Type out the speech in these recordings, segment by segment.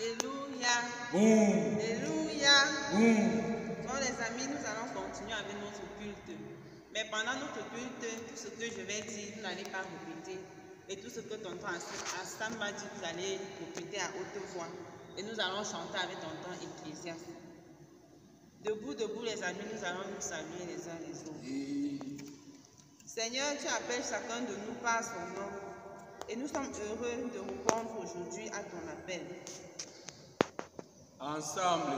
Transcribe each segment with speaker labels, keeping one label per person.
Speaker 1: Alléluia.
Speaker 2: Boum.
Speaker 1: Alléluia.
Speaker 2: Boum.
Speaker 1: Bon les amis, nous allons continuer avec notre culte. Mais pendant notre culte, tout ce que je vais dire, vous n'allez pas répéter. Et tout ce que tonton Astan m'a dit, vous allez répéter à haute voix. Et nous allons chanter avec tonton Ecclésiaste. Debout, debout les amis, nous allons nous saluer les uns les autres. Seigneur, tu appelles chacun de nous par son nom. Et nous sommes heureux de répondre aujourd'hui à ton appel.
Speaker 3: Ensemble,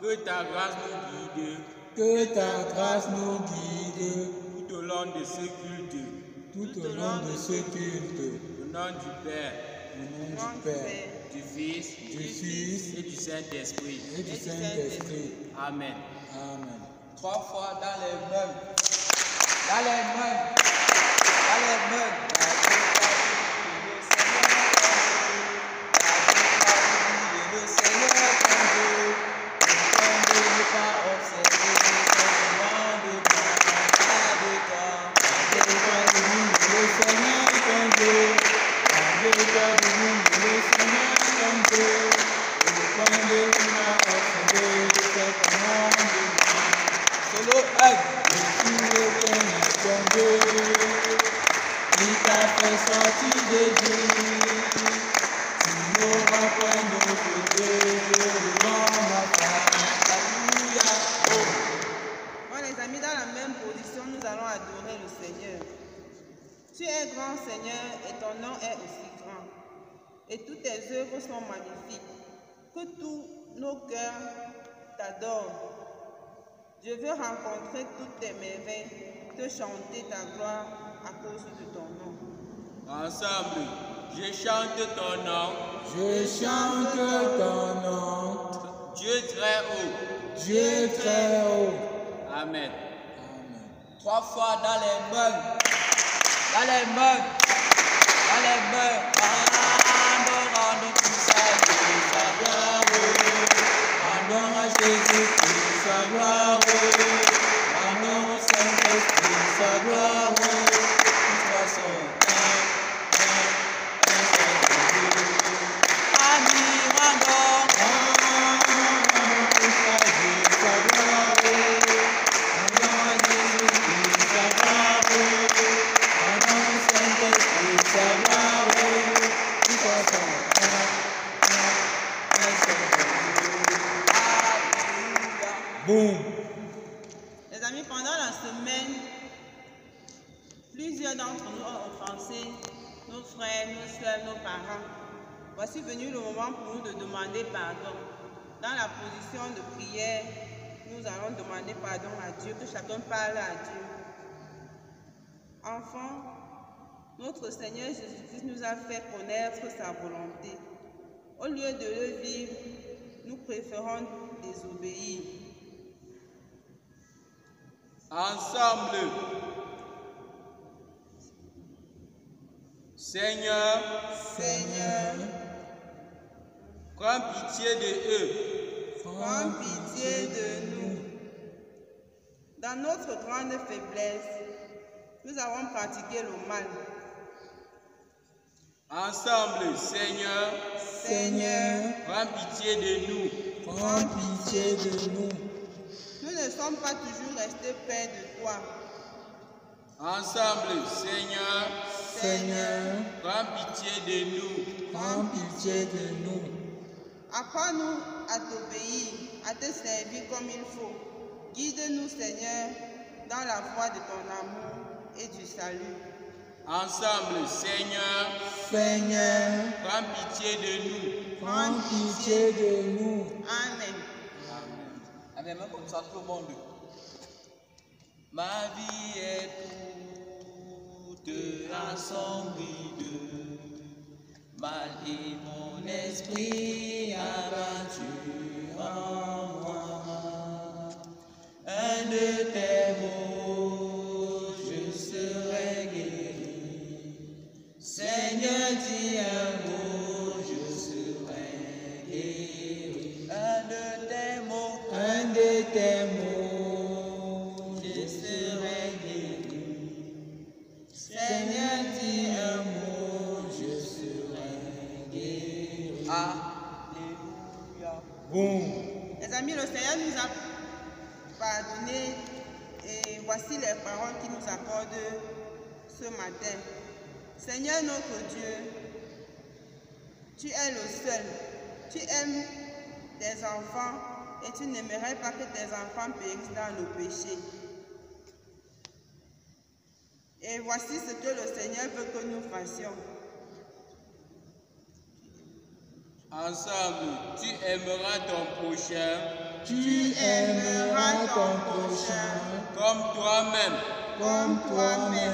Speaker 3: que ta grâce nous guide.
Speaker 2: Que ta grâce nous guide
Speaker 3: Tout au long de ce culte.
Speaker 2: tout au long de ce culte.
Speaker 3: Au nom du Père,
Speaker 2: Au nom du Père,
Speaker 3: du Fils
Speaker 2: du Fils
Speaker 3: et du Saint-Esprit.
Speaker 2: et du Saint-Esprit.
Speaker 3: Amen.
Speaker 2: Amen.
Speaker 4: 3 fois dans les mains. Dans les mains. Dans les mains. Le Seigneur ton Dieu. Ne pas observer simplement de toi.
Speaker 2: Le Seigneur ton Dieu. Avec-toi de nous, le Seigneur ton Dieu. Ne pas observer simplement de toi.
Speaker 4: Solo 1.
Speaker 2: Je suis l'Éternel ton Dieu, qui t'a fait sortir d'Égypte. Tu n'auras point d'autre Dieu devant ma face. Alléluia.
Speaker 1: Bon les amis, dans la même position, nous allons adorer le Seigneur. Tu es grand Seigneur et ton nom est aussi grand. Et toutes tes œuvres sont magnifiques. Que tous nos cœurs t'adorent. Je veux rencontrer toutes tes merveilles, te chanter ta gloire à cause de ton nom.
Speaker 3: Ensemble, je chante ton nom.
Speaker 2: Je chante ton nom,
Speaker 3: Dieu très haut.
Speaker 2: Dieu très haut.
Speaker 3: Amen.
Speaker 2: Amen.
Speaker 4: 3 fois dans les mains. Dans les mains. Dans les mains. Rendre tout ça, sa gloire.
Speaker 2: Rendons à Jésus-Christ sa gloire. Rendons au Saint-Esprit sa gloire.
Speaker 4: Nous passons. Amis, rendons.
Speaker 2: Boum.
Speaker 1: Les amis, pendant la semaine, plusieurs d'entre nous ont offensé nos frères, nos soeurs, nos parents. Voici venu le moment pour nous de demander pardon. Dans la position de prière, nous allons demander pardon à Dieu, que chacun parle à Dieu. Enfants, notre Seigneur Jésus-Christ nous a fait connaître sa volonté. Au lieu de le vivre, nous préférons désobéir.
Speaker 3: Ensemble. Seigneur,
Speaker 1: Seigneur,
Speaker 3: prends pitié de eux.
Speaker 1: prends pitié de nous. Dans notre grande faiblesse, nous avons pratiqué le mal.
Speaker 3: Ensemble, Seigneur,
Speaker 1: Seigneur,
Speaker 3: prends pitié de nous.
Speaker 2: Prends pitié de nous.
Speaker 1: nous ne sommes pas toujours restés près de toi.
Speaker 3: Ensemble, Seigneur,
Speaker 2: Seigneur,
Speaker 3: prends pitié de nous.
Speaker 2: prends pitié de nous.
Speaker 1: Apprends-nous à t'obéir, à te servir comme il faut. Guide-nous, Seigneur, dans la voie de ton amour et du salut.
Speaker 3: Ensemble, Seigneur,
Speaker 2: Seigneur,
Speaker 3: prends pitié de nous.
Speaker 2: prends pitié de nous.
Speaker 1: Amen.
Speaker 4: Avec les mains comme ça, tout le monde. Ma vie est toute à son bride. Mal et mon esprit abattu en moi. Un de tes mots, je serai guéri. Seigneur, dis un mot, je serai guéri. Un de tes mots,
Speaker 2: Un de tes mots,
Speaker 4: je serai guéri.
Speaker 2: Seigneur, dis un mot, je serai guéri.
Speaker 4: Ah,
Speaker 2: Boum.
Speaker 1: Les amis, le Seigneur nous a pardonné et voici les paroles qu'il nous accorde ce matin. Seigneur notre Dieu, tu es le seul. Tu aimes tes enfants et tu n'aimerais pas que tes enfants périssent dans nos péchés. Et voici ce que le Seigneur veut que nous fassions.
Speaker 3: Ensemble, tu aimeras ton prochain
Speaker 2: Tu aimeras ton prochain
Speaker 3: comme toi-même.
Speaker 2: comme toi-même.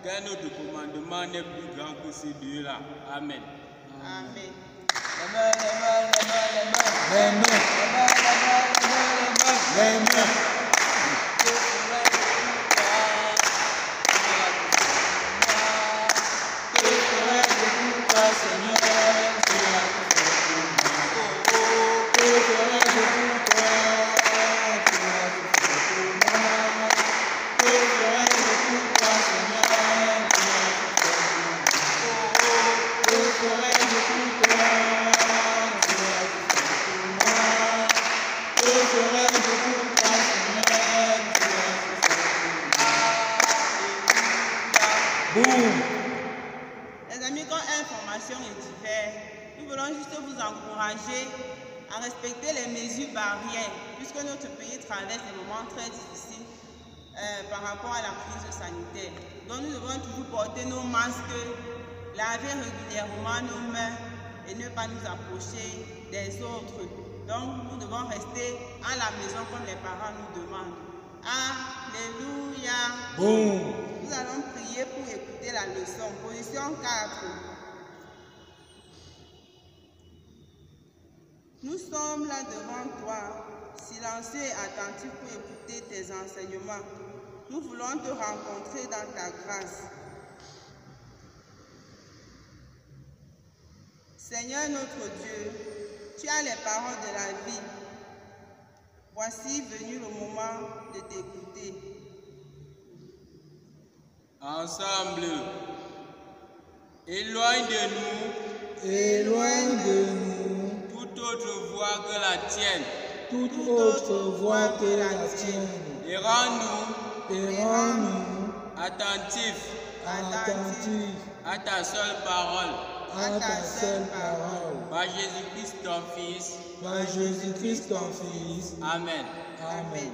Speaker 3: Aucun autre commandement n'est plus grand que ces deux-là. Amen.
Speaker 1: Amen.
Speaker 4: Les mains.
Speaker 2: Les mains. Les mains. Que ferais-je pour toi, Seigneur? Tu as tout fait pour moi. Que ferais-je pour toi? Tu as tout fait pour moi. Que ferais-je pour toi, Seigneur? Tu as tout fait pour moi. Que ferais-je pour toi? Tu as tout fait pour moi. Que ferais-je pour toi, Seigneur? Tu as tout fait pour moi. Boum.
Speaker 1: Les amis, quand information est divers, nous voulons juste vous encourager à respecter les mesures barrières, puisque notre pays traverse des moments très difficiles par rapport à la crise sanitaire. Donc nous devons toujours porter nos masques, laver régulièrement nos mains et ne pas nous approcher des autres. Donc nous devons rester à la maison comme les parents nous demandent. Alléluia.
Speaker 2: Boum.
Speaker 1: Nous allons prier pour écouter la leçon. Position 4. Nous sommes là devant toi, silencieux et attentifs pour écouter tes enseignements. Nous voulons te rencontrer dans ta grâce. Seigneur notre Dieu, tu as les paroles de la vie. Voici venu le moment de t'écouter.
Speaker 3: Ensemble, éloigne de nous
Speaker 2: Éloigne de nous
Speaker 3: toute autre voix que la tienne
Speaker 2: toute autre voix que la tienne.
Speaker 3: et rends-nous
Speaker 2: Et rends-nous
Speaker 3: attentifs
Speaker 2: attentifs
Speaker 3: à ta seule parole.
Speaker 2: à ta seule parole.
Speaker 3: Par Jésus-Christ ton Fils.
Speaker 2: Par Jésus-Christ ton Fils.
Speaker 3: Amen.
Speaker 2: Amen.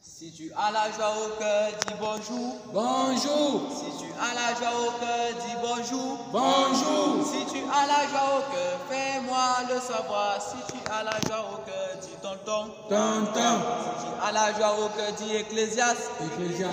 Speaker 4: Si tu as la joie au cœur, dis bonjour.
Speaker 2: Bonjour.
Speaker 4: Si tu as la joie au cœur, dis bonjour.
Speaker 2: Bonjour.
Speaker 4: Si tu as la joie au cœur, fais-moi le savoir. Si tu as la joie au cœur, dis tonton.
Speaker 2: Tonton.
Speaker 4: Si tu as la joie au cœur, dis Ecclésiaste.
Speaker 2: Ecclésiaste.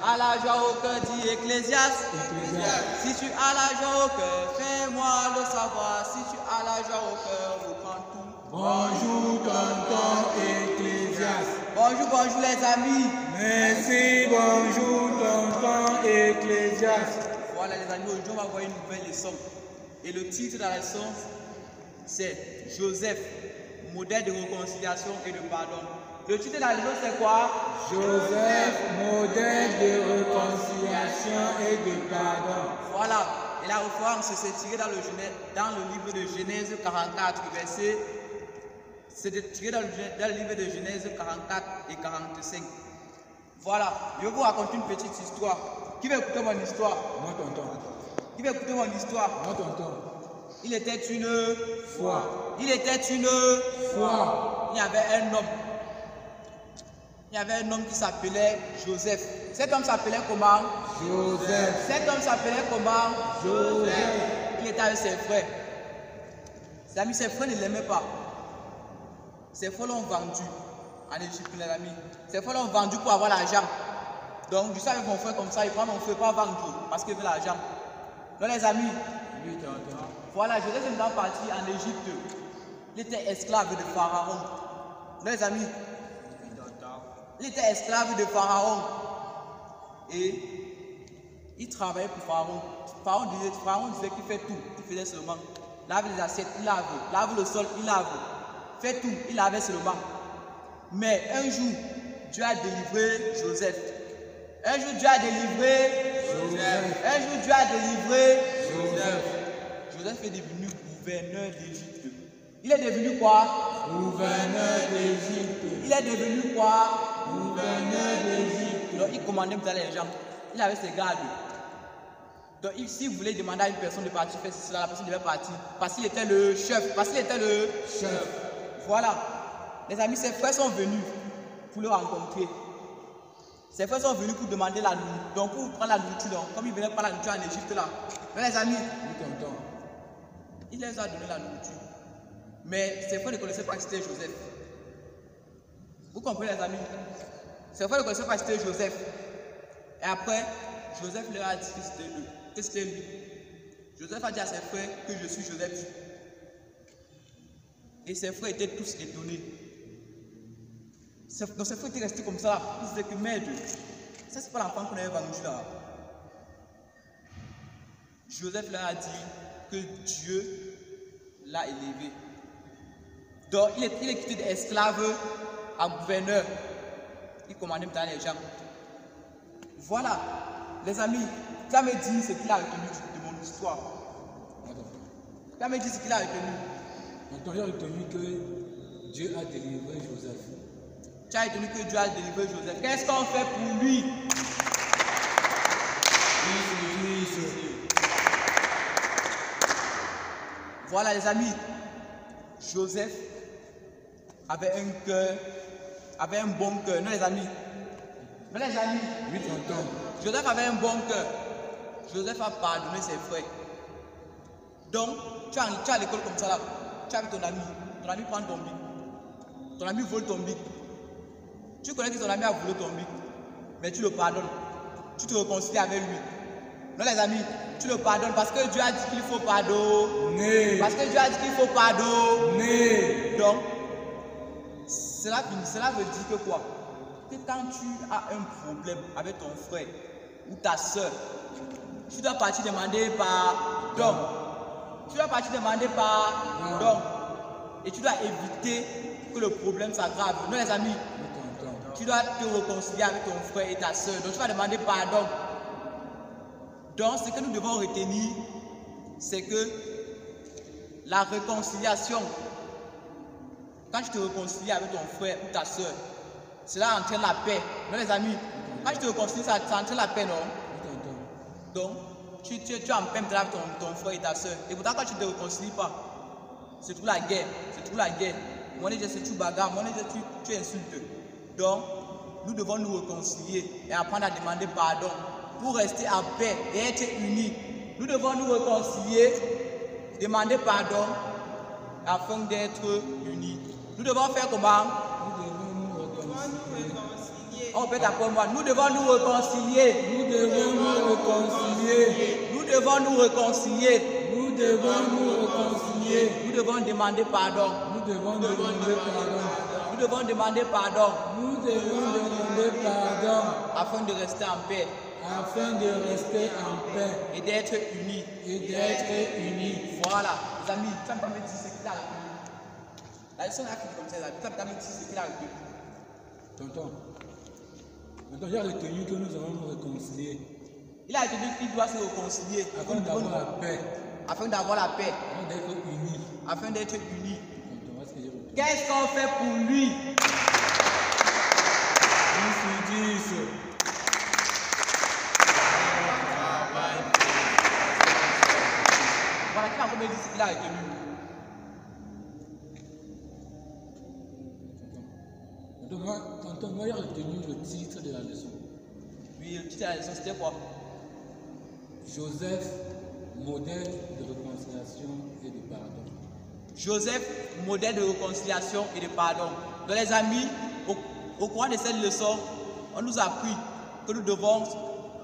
Speaker 4: À la joie au cœur, dis Ecclésiaste.
Speaker 2: Ecclésiaste.
Speaker 4: Si tu as la joie au cœur, fais-moi le savoir. Si tu as la joie au cœur, reprends tout.
Speaker 2: Bonjour, tonton Ecclésiaste.
Speaker 4: Bonjour les amis.
Speaker 2: Merci, bonjour, tonton Ecclésiaste.
Speaker 4: Voilà les amis, aujourd'hui on va voir une nouvelle leçon. Et le titre de la leçon, c'est Joseph, modèle de réconciliation et de pardon. Le titre de la leçon, c'est quoi?
Speaker 2: Joseph, modèle de réconciliation et de pardon.
Speaker 4: Voilà. Et la référence c'est tiré dans le livre de Genèse 44, verset. C'est tiré dans le livre de Genèse 44 et 45. Voilà. Je vais vous raconter une petite histoire. Qui va écouter mon histoire?
Speaker 2: Moi, tonton.
Speaker 4: Qui va écouter mon histoire?
Speaker 2: Moi, tonton.
Speaker 4: Il était une
Speaker 2: Foi.
Speaker 4: Il était une
Speaker 2: Foi.
Speaker 4: Il y avait un homme. Il y avait un homme qui s'appelait Joseph. Cet homme s'appelait comment?
Speaker 2: Joseph.
Speaker 4: Cet homme s'appelait comment?
Speaker 2: Joseph.
Speaker 4: Il était avec ses frères. Ses amis, ses frères ne l'aimaient pas. Ses frères l'ont vendu en Égypte, les amis. Ses frères l'ont vendu pour avoir l'argent. Donc, je suis avec mon frère comme ça, il prend mon frère pas vendre parce qu'il veut l'argent. Donc, les amis,
Speaker 2: Oui, tonton.
Speaker 4: voilà, Joseph est maintenant parti en Égypte. Il était esclave de Pharaon. Donc, les amis, il était esclave de Pharaon. Et il travaillait pour Pharaon. Pharaon disait qu'il fait tout. Il faisait seulement. Lave les assiettes, il lave. Lave le sol, il lave. Fait tout, il lavait seulement. Mais un jour, Dieu a délivré Joseph. Un jour, Dieu a délivré
Speaker 2: Joseph.
Speaker 4: Un jour, Dieu a délivré
Speaker 2: Joseph.
Speaker 4: Joseph est devenu gouverneur d'Égypte. Il est devenu quoi?
Speaker 2: Gouverneur d'Égypte.
Speaker 4: Il est devenu quoi?
Speaker 2: Gouverneur d'Égypte.
Speaker 4: Donc il commandait les gens. Il avait ses gardes. Donc si vous voulez demander à une personne de partir faire cela, la personne devait partir. Parce qu'il était le chef. Parce qu'il était le chef. Voilà. Les amis, ses frères sont venus pour le rencontrer. Ses frères sont venus pour demander la nourriture. Donc pour prendre la nourriture, donc, comme ils venaient prendre la nourriture en Égypte là. Mais les amis, il les a donné la nourriture. Mais ses frères ne connaissaient pas que c'était Joseph. Vous comprenez les amis? Ses frères ne connaissaient pas que c'était Joseph. Et après, Joseph leur a dit que c'était lui. Joseph a dit à ses frères que je suis Joseph. Et ses frères étaient tous étonnés. Donc ses frères étaient restés comme ça. Ils disaient que merde, ça c'est pas l'enfant qu'on avait vendu là. Joseph leur a dit que Dieu l'a élevé. Donc il est quitté d'esclave à gouverneur. Il commandait maintenant les gens. Voilà, les amis, ça me dit ce qu'il a retenu de mon histoire. Ça me dit ce qu'il a retenu.
Speaker 2: Donc, il a retenu que Dieu a délivré Joseph.
Speaker 4: Tu as retenu que Dieu a délivré Joseph. Qu'est-ce qu'on fait pour lui? Voilà, les amis. Joseph avait un cœur, avait un bon cœur. Non, les amis. Non, les amis.
Speaker 2: Oui, tonton.
Speaker 4: Joseph avait un bon cœur. Joseph a pardonné ses frères. Donc, tu es à l'école comme ça là. Tu es avec ton ami prend ton bic. Ton ami vole ton bic. Tu connais que ton ami a volé ton bic. Mais tu le pardonnes. Tu te réconcilies avec lui. Non les amis, tu le pardonnes parce que Dieu a dit qu'il faut pardonner. Parce que Dieu a dit qu'il faut pardonner. Donc, cela veut dire que quoi? Que quand tu as un problème avec ton frère ou ta soeur, tu dois partir demander pardon. Tu dois partir demander pardon. Et tu dois éviter que le problème s'aggrave. Non les amis, tu dois te réconcilier avec ton frère et ta soeur. Donc tu vas demander pardon. Donc ce que nous devons retenir, c'est que la réconciliation, quand tu te réconcilies avec ton frère ou ta soeur, cela entraîne la paix. Non les amis, quand tu te réconcilies, ça entraîne la paix, non? Donc tu es en paix avec ton frère et ta soeur. Et pourtant quand tu ne te réconcilies pas, c'est tout la guerre. C'est tout la guerre. Mon Dieu, c'est tu bagarres. Mon Dieu, tu insultes. Donc, nous devons nous réconcilier et apprendre à demander pardon pour rester en paix et être unis. Nous devons nous réconcilier, demander pardon afin d'être unis. Nous devons faire comment? On peut t'apprendre moi. Nous devons nous réconcilier.
Speaker 2: Nous devons nous réconcilier.
Speaker 4: Nous devons nous réconcilier.
Speaker 2: Nous devons nous réconcilier.
Speaker 4: Nous devons demander pardon.
Speaker 2: Nous devons demander pardon.
Speaker 4: Nous devons demander pardon.
Speaker 2: Nous devons demander pardon
Speaker 4: afin de rester en paix.
Speaker 2: Afin de rester en paix.
Speaker 4: Et d'être unis.
Speaker 2: Et d'être unis.
Speaker 4: Voilà, les amis, ça me permet de dire ce qu'il a retenu. La leçon a fini comme ça, ça me permet de dire ce qu'il a retenu.
Speaker 2: Tonton, il a retenu que nous allons nous réconcilier.
Speaker 4: Il a retenu qu'il doit se réconcilier.
Speaker 2: Afin d'avoir la paix.
Speaker 4: Afin d'avoir la paix.
Speaker 2: Afin d'être unis.
Speaker 4: Afin d'être unis.
Speaker 2: Qu'est-ce
Speaker 4: qu'on fait pour lui?
Speaker 2: 10 sur 10.
Speaker 4: Voilà, qui a combien dit ce qu'il a retenu?
Speaker 2: Tonton, moi, il a retenu le titre de la leçon.
Speaker 4: Oui, le titre de la leçon, c'était quoi?
Speaker 2: Joseph, modèle de réconciliation et de pardon.
Speaker 4: Joseph, modèle de réconciliation et de pardon. Donc les amis, au cours de cette leçon, on nous a appris que nous devons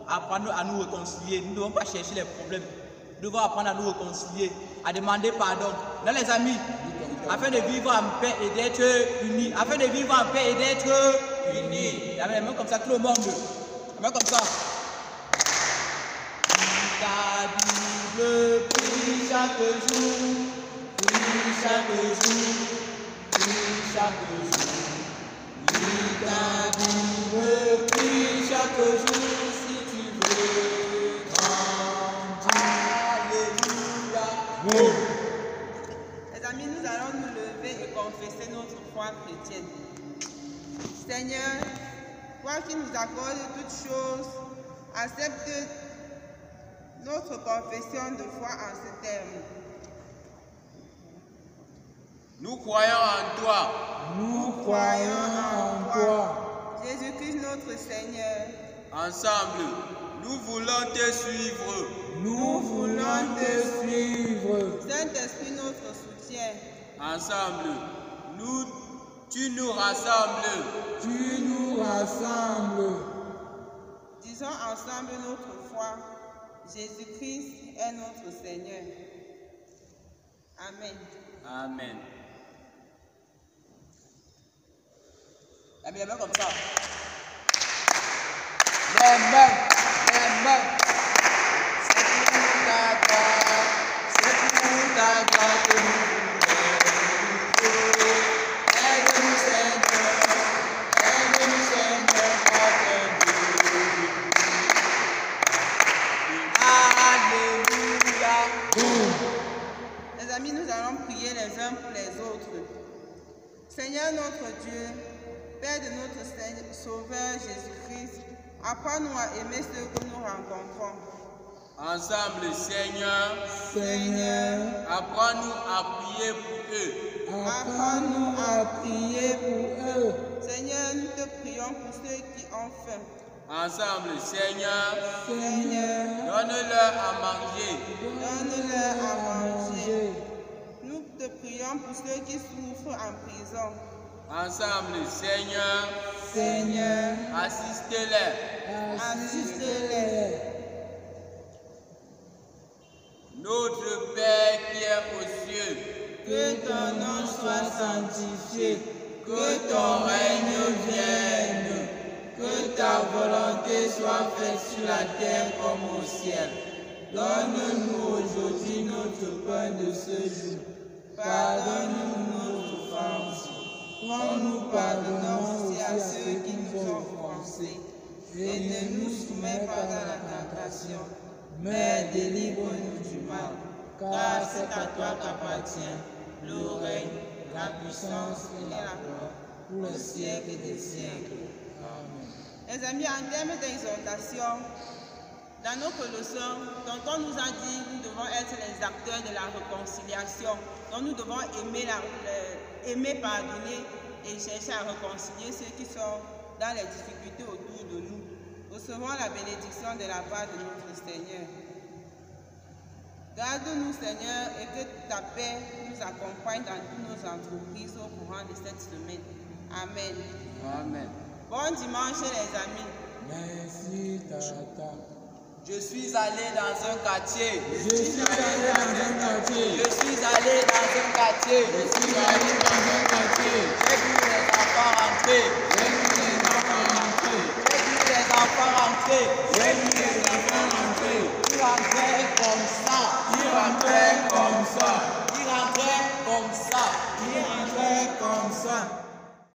Speaker 4: apprendre à nous réconcilier. Nous ne devons pas chercher les problèmes. Nous devons apprendre à nous réconcilier, à demander pardon. Donc les amis, afin de vivre en paix et d'être unis. Afin de vivre en paix et d'être unis. Il y avait les mains comme ça, tout le monde. Les mains comme ça. Ta Bible prie chaque jour. Prie chaque jour. Prie chaque jour. Lis ta Bible, prie chaque jour si tu veux grandir. Alléluia.
Speaker 1: Les amis, nous allons nous Seigneur, toi qui nous accordes toutes choses, accepte notre confession de foi en ces termes.
Speaker 3: Nous croyons en toi.
Speaker 2: Nous croyons en toi.
Speaker 1: Jésus-Christ notre Seigneur.
Speaker 3: Ensemble, nous voulons te suivre.
Speaker 2: Nous voulons te suivre.
Speaker 1: Saint-Esprit notre soutien.
Speaker 3: Ensemble, tu nous rassembles.
Speaker 2: Tu nous rassembles.
Speaker 1: Disons ensemble notre foi. Jésus-Christ est notre Seigneur. Amen.
Speaker 3: Amen.
Speaker 4: Les mains comme ça. Les mains. C'est pour ta gloire que nous voulons. Aide-nous Seigneur, par ton Dieu. Alléluia.
Speaker 1: Les amis, nous allons prier les uns pour les autres. Seigneur notre Dieu, Père de notre Sauveur Jésus-Christ, apprends-nous à aimer ceux que nous rencontrons.
Speaker 3: Ensemble, Seigneur, apprends-nous à prier pour eux.
Speaker 2: Apprends-nous à prier pour eux.
Speaker 1: Seigneur, nous te prions pour ceux qui ont faim.
Speaker 3: Ensemble, Seigneur,
Speaker 1: Seigneur,
Speaker 3: donne-leur à manger.
Speaker 1: donne-leur à manger. Nous te prions pour ceux qui souffrent en prison.
Speaker 3: Ensemble, Seigneur, assistez-les.
Speaker 1: Assiste-les.
Speaker 3: Notre Père qui est aux cieux,
Speaker 1: Que ton nom soit sanctifié.
Speaker 2: Que ton règne vienne, que ta volonté soit faite sur la terre comme au ciel. Donne-nous aujourd'hui notre pain de ce jour. Pardonne-nous nos offenses, comme nous pardonnons aussi à ceux qui nous ont offensés. Et ne nous soumets pas à la tentation, mais délivre-nous du mal. Car c'est à toi qu'appartient le règne, la puissance et la gloire, pour le siècle des siècles. Amen.
Speaker 1: Les amis, en termes d'exhortation, dans notre leçon, tonton nous a dit que nous devons être les acteurs de la réconciliation. Donc nous devons aimer, pardonner et chercher à réconcilier ceux qui sont dans les difficultés autour de nous. Recevons la bénédiction de la part de notre Seigneur. Garde-nous, Seigneur, et que ta paix nous accompagne dans toutes nos entreprises au courant de cette semaine. Amen.
Speaker 3: Amen.
Speaker 1: Bon dimanche, les amis.
Speaker 2: Merci, Tata.
Speaker 4: Je suis allé dans un quartier.
Speaker 2: Je suis allé dans un quartier.
Speaker 4: Je suis allé dans un quartier.
Speaker 2: Je suis allé dans un quartier.
Speaker 4: J'ai vu les enfants rentrer.
Speaker 2: J'ai vu les enfants rentrer.
Speaker 4: J'ai vu les enfants rentrer.